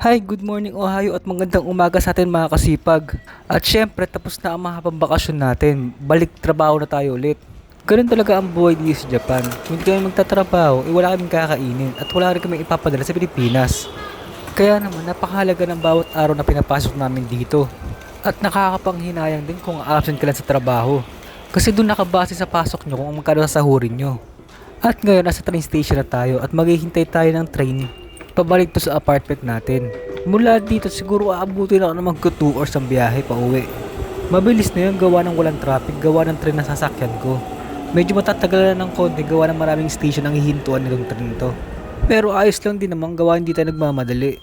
Hi, good morning Ohio at magandang umaga sa atin mga kasipag. At syempre tapos na ang mahabang bakasyon natin. Balik trabaho na tayo ulit. Ganun talaga ang buhay dito sa Japan. Kung hindi kami magtatrabaho, wala kaming kakainin at wala rin kami ipapadala sa Pilipinas. Kaya naman napakahalaga ng bawat araw na pinapasok namin dito. At nakakapanghinayang din kung absent ka lang sa trabaho. Kasi doon nakabase sa pasok nyo kung magkano sasahurin nyo. At ngayon nasa train station na tayo at maghihintay tayo ng train pabalik to sa apartment natin. Mula dito siguro aabutin ako ng magko 2 hours ang biyahe pa uwi. Mabilis na yun gawa ng walang traffic, gawa ng train na sasakyan ko. Medyo matatagalan ng konti gawa ng maraming station ang hihintuan nitong train to. Pero ayos lang din naman gawa hindi tayo nagmamadali.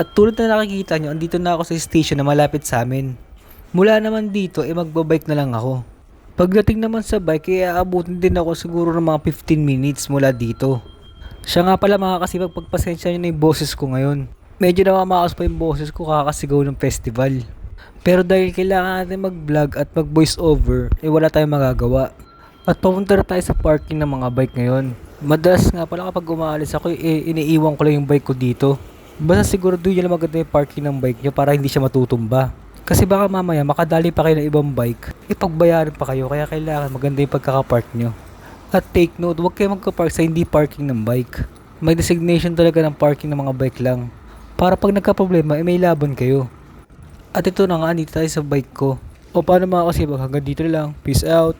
At tulad na nakikita nyo, andito na ako sa station na malapit sa amin. Mula naman dito, magbabike na lang ako. Pagdating naman sa bike, aabutin din ako siguro ng mga 15 minutes mula dito. Siya nga pala mga kasipag, pagpasensya nyo na yung boses ko ngayon. Medyo namamakas pa yung boses ko kakasigaw ng festival. Pero dahil kailangan natin mag-vlog at mag-voice over, wala tayong magagawa. At papunta na tayo sa parking ng mga bike ngayon. Madalas nga pala kapag umaalis ako, iniiwan ko lang yung bike ko dito. Basta siguro doon nyo lang maganda yung parking ng bike nyo para hindi siya matutumba. Kasi baka mamaya makadali pa kayo ng ibang bike, ipagbayaran pa kayo, kaya kailangan maganda yung pagkakapark nyo. At take note, huwag kayo magka-park sa hindi parking ng bike. May designation talaga ng parking ng mga bike lang. Para pag nagka-problema, may laban kayo. At ito na nga, dito tayo sa bike ko. O paano mga kasibag, hanggang dito na lang. Peace out!